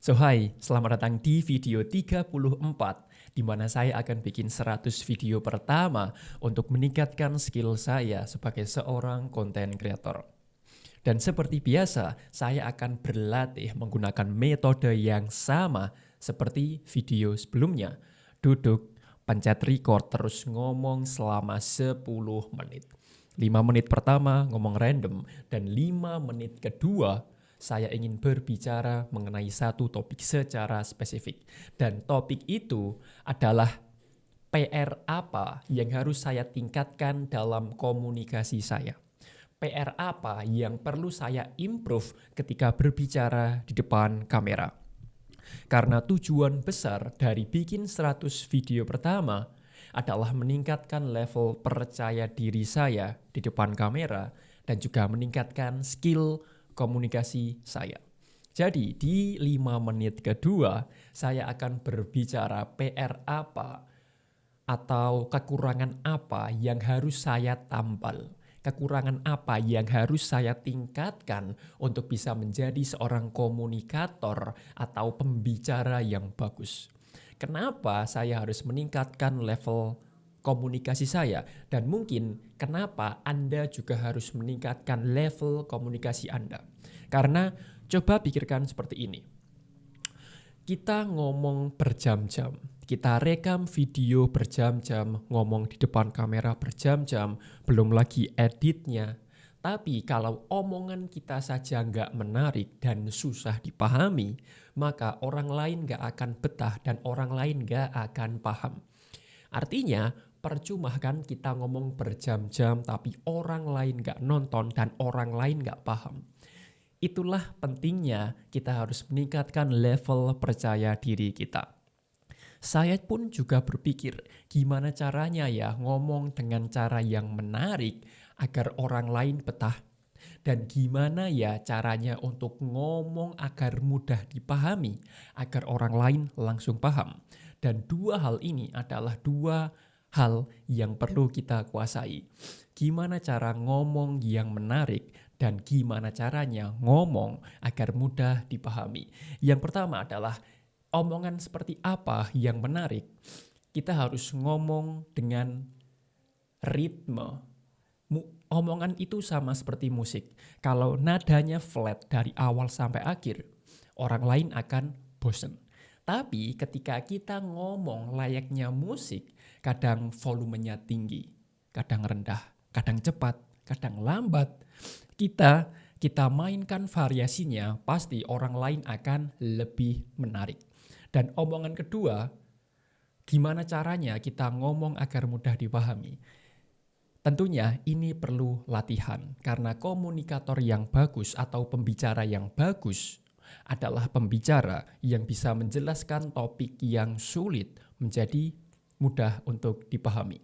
So hai, selamat datang di video 34 di mana saya akan bikin 100 video pertama untuk meningkatkan skill saya sebagai seorang content creator. Dan seperti biasa, saya akan berlatih menggunakan metode yang sama seperti video sebelumnya. Duduk, pencet record, terus ngomong selama 10 menit. 5 menit pertama ngomong random, dan 5 menit kedua saya ingin berbicara mengenai satu topik secara spesifik. Dan topik itu adalah PR apa yang harus saya tingkatkan dalam komunikasi saya. PR apa yang perlu saya improve ketika berbicara di depan kamera. Karena tujuan besar dari bikin 100 video pertama adalah meningkatkan level percaya diri saya di depan kamera dan juga meningkatkan skill komunikasi saya. Jadi di 5 menit kedua saya akan berbicara PR apa atau kekurangan apa yang harus saya tampal. Kekurangan apa yang harus saya tingkatkan untuk bisa menjadi seorang komunikator atau pembicara yang bagus. Kenapa saya harus meningkatkan level komunikasi saya? Dan mungkin kenapa Anda juga harus meningkatkan level komunikasi Anda? Karena coba pikirkan seperti ini. Kita ngomong berjam-jam, kita rekam video berjam-jam, ngomong di depan kamera berjam-jam, belum lagi editnya. Tapi kalau omongan kita saja nggak menarik dan susah dipahami, maka orang lain nggak akan betah dan orang lain nggak akan paham. Artinya, percuma kan kita ngomong berjam-jam tapi orang lain nggak nonton dan orang lain nggak paham. Itulah pentingnya kita harus meningkatkan level percaya diri kita. Saya pun juga berpikir gimana caranya ya ngomong dengan cara yang menarik agar orang lain betah. Dan gimana ya caranya untuk ngomong agar mudah dipahami, agar orang lain langsung paham. Dan dua hal ini adalah dua hal yang perlu kita kuasai. Gimana cara ngomong yang menarik dan gimana caranya ngomong agar mudah dipahami. Yang pertama adalah omongan seperti apa yang menarik. Kita harus ngomong dengan ritme. Omongan itu sama seperti musik. Kalau nadanya flat dari awal sampai akhir, orang lain akan bosen. Tapi ketika kita ngomong layaknya musik, kadang volumenya tinggi, kadang rendah, kadang cepat, kadang lambat. Kita mainkan variasinya, pasti orang lain akan lebih menarik. Dan omongan kedua, gimana caranya kita ngomong agar mudah dipahami? Tentunya ini perlu latihan, karena komunikator yang bagus atau pembicara yang bagus adalah pembicara yang bisa menjelaskan topik yang sulit menjadi mudah untuk dipahami.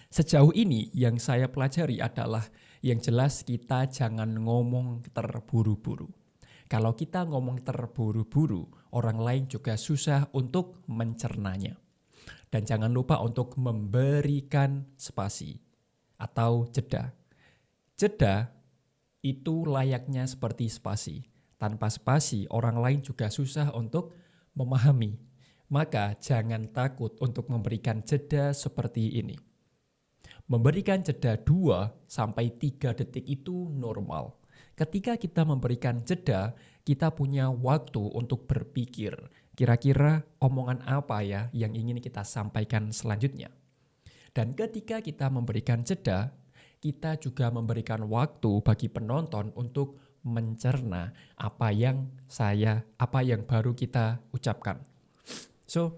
Sejauh ini yang saya pelajari adalah yang jelas kita jangan ngomong terburu-buru. Kalau kita ngomong terburu-buru, orang lain juga susah untuk mencernanya. Dan jangan lupa untuk memberikan spasi atau jeda. Jeda itu layaknya seperti spasi. Tanpa spasi, orang lain juga susah untuk memahami. Maka jangan takut untuk memberikan jeda seperti ini. Memberikan jeda 2-3 detik itu normal. Ketika kita memberikan jeda, kita punya waktu untuk berpikir, kira-kira omongan apa ya yang ingin kita sampaikan selanjutnya. Dan ketika kita memberikan jeda, kita juga memberikan waktu bagi penonton untuk mencerna apa yang baru kita ucapkan. So,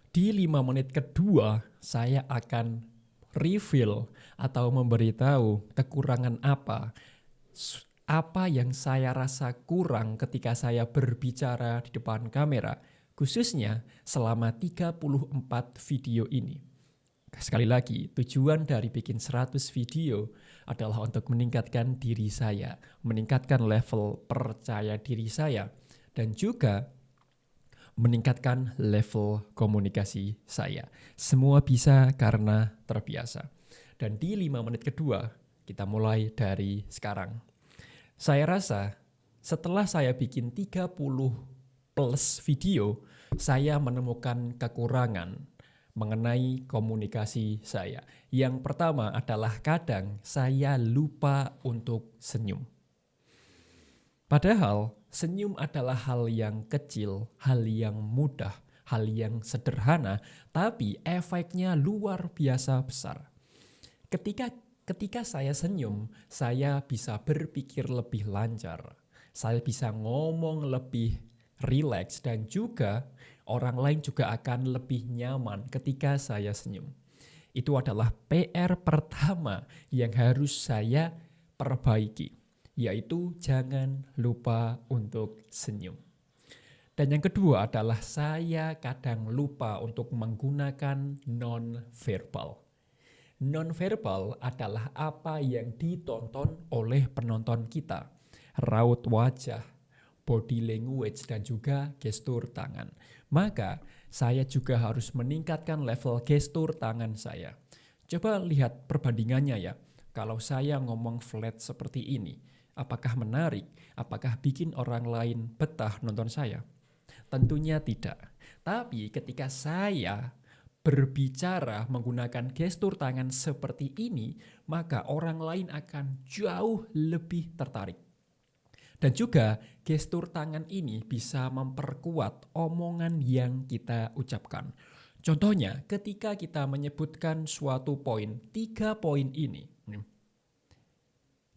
di 5 menit kedua, saya akan reveal atau memberitahu kekurangan apa yang saya rasa kurang ketika saya berbicara di depan kamera, khususnya selama 34 video ini. Sekali lagi, tujuan dari bikin 100 video adalah untuk meningkatkan diri saya, meningkatkan level percaya diri saya, dan juga meningkatkan level komunikasi saya. Semua bisa karena terbiasa. Dan di 5 menit kedua, kita mulai dari sekarang. Saya rasa Setelah saya bikin 30 plus video, saya menemukan kekurangan mengenai komunikasi saya. Yang pertama adalah kadang saya lupa untuk senyum. Padahal senyum adalah hal yang kecil, hal yang mudah, hal yang sederhana, tapi efeknya luar biasa besar. Ketika saya senyum, saya bisa berpikir lebih lancar. Saya bisa ngomong lebih rileks dan juga orang lain juga akan lebih nyaman ketika saya senyum. Itu adalah PR pertama yang harus saya perbaiki, yaitu jangan lupa untuk senyum. Dan yang kedua adalah saya kadang lupa untuk menggunakan non-verbal. Non-verbal adalah apa yang ditonton oleh penonton kita. Raut wajah, body language, dan juga gestur tangan. Maka saya juga harus meningkatkan level gestur tangan saya. Coba lihat perbandingannya ya. Kalau saya ngomong flat seperti ini, apakah menarik? Apakah bikin orang lain betah nonton saya? Tentunya tidak. Tapi ketika saya berbicara menggunakan gestur tangan seperti ini, maka orang lain akan jauh lebih tertarik. Dan juga gestur tangan ini bisa memperkuat omongan yang kita ucapkan. Contohnya ketika kita menyebutkan suatu poin, 3 poin ini.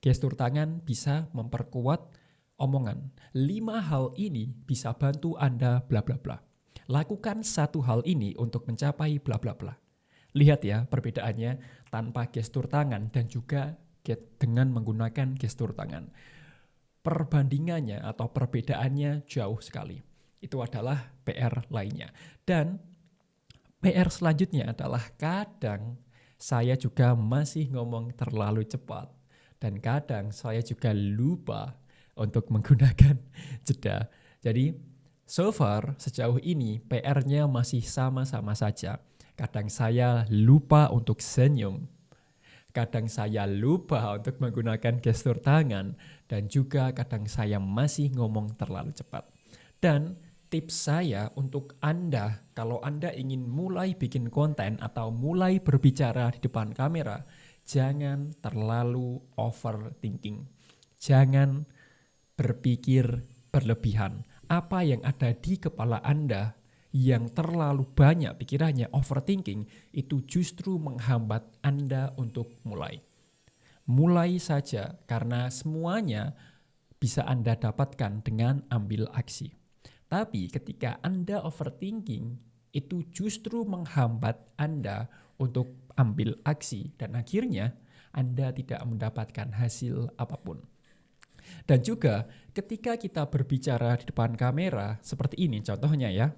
Gestur tangan bisa memperkuat omongan. 5 hal ini bisa bantu Anda bla bla bla. Lakukan 1 hal ini untuk mencapai bla bla bla. Lihat ya perbedaannya tanpa gestur tangan dan juga dengan menggunakan gestur tangan. Perbandingannya atau perbedaannya jauh sekali. Itu adalah PR lainnya. Dan PR selanjutnya adalah kadang saya juga masih ngomong terlalu cepat. Dan kadang saya juga lupa untuk menggunakan jeda. Jadi so far sejauh ini PR-nya masih sama-sama saja. Kadang saya lupa untuk senyum. Kadang saya lupa untuk menggunakan gestur tangan, dan juga kadang saya masih ngomong terlalu cepat. Dan tips saya untuk Anda, kalau Anda ingin mulai bikin konten atau mulai berbicara di depan kamera, jangan terlalu overthinking. Jangan berpikir berlebihan. Apa yang ada di kepala Anda yang terlalu banyak pikirannya, overthinking, itu justru menghambat Anda untuk mulai. Mulai saja, karena semuanya bisa Anda dapatkan dengan ambil aksi. Tapi ketika Anda overthinking, itu justru menghambat Anda untuk ambil aksi, dan akhirnya Anda tidak mendapatkan hasil apapun. Dan juga ketika kita berbicara di depan kamera, seperti ini contohnya ya.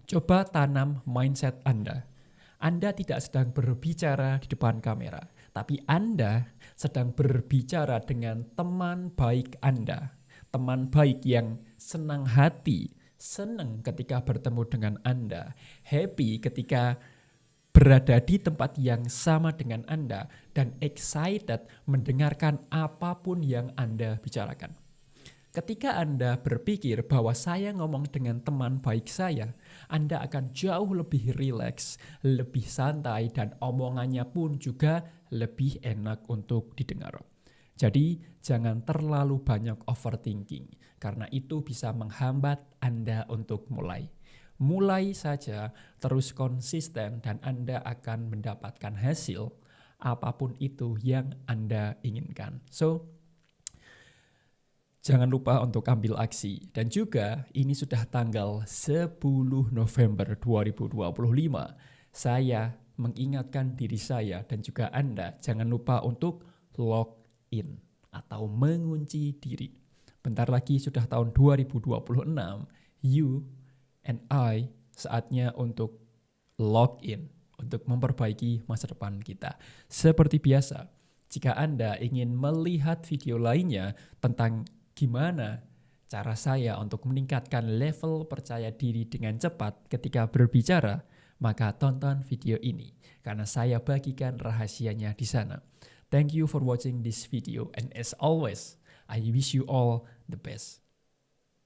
Coba tanam mindset Anda. Anda tidak sedang berbicara di depan kamera, tapi Anda sedang berbicara dengan teman baik Anda. Teman baik yang senang hati, senang ketika bertemu dengan Anda, happy ketika berada di tempat yang sama dengan Anda, dan excited mendengarkan apapun yang Anda bicarakan. Ketika Anda berpikir bahwa saya ngomong dengan teman baik saya, Anda akan jauh lebih rileks, lebih santai, dan omongannya pun juga lebih enak untuk didengar. Jadi jangan terlalu banyak overthinking, karena itu bisa menghambat Anda untuk mulai. Mulai saja, terus konsisten, dan Anda akan mendapatkan hasil apapun itu yang Anda inginkan. So, jangan lupa untuk ambil aksi. Dan juga ini sudah tanggal 10 November 2025. Saya mengingatkan diri saya dan juga Anda, jangan lupa untuk log in atau mengunci diri. Bentar lagi sudah tahun 2026. You and I saatnya untuk log in, untuk memperbaiki masa depan kita. Seperti biasa, jika Anda ingin melihat video lainnya tentang gimana cara saya untuk meningkatkan level percaya diri dengan cepat ketika berbicara, maka tonton video ini karena saya bagikan rahasianya di sana. Thank you for watching this video, and as always, I wish you all the best.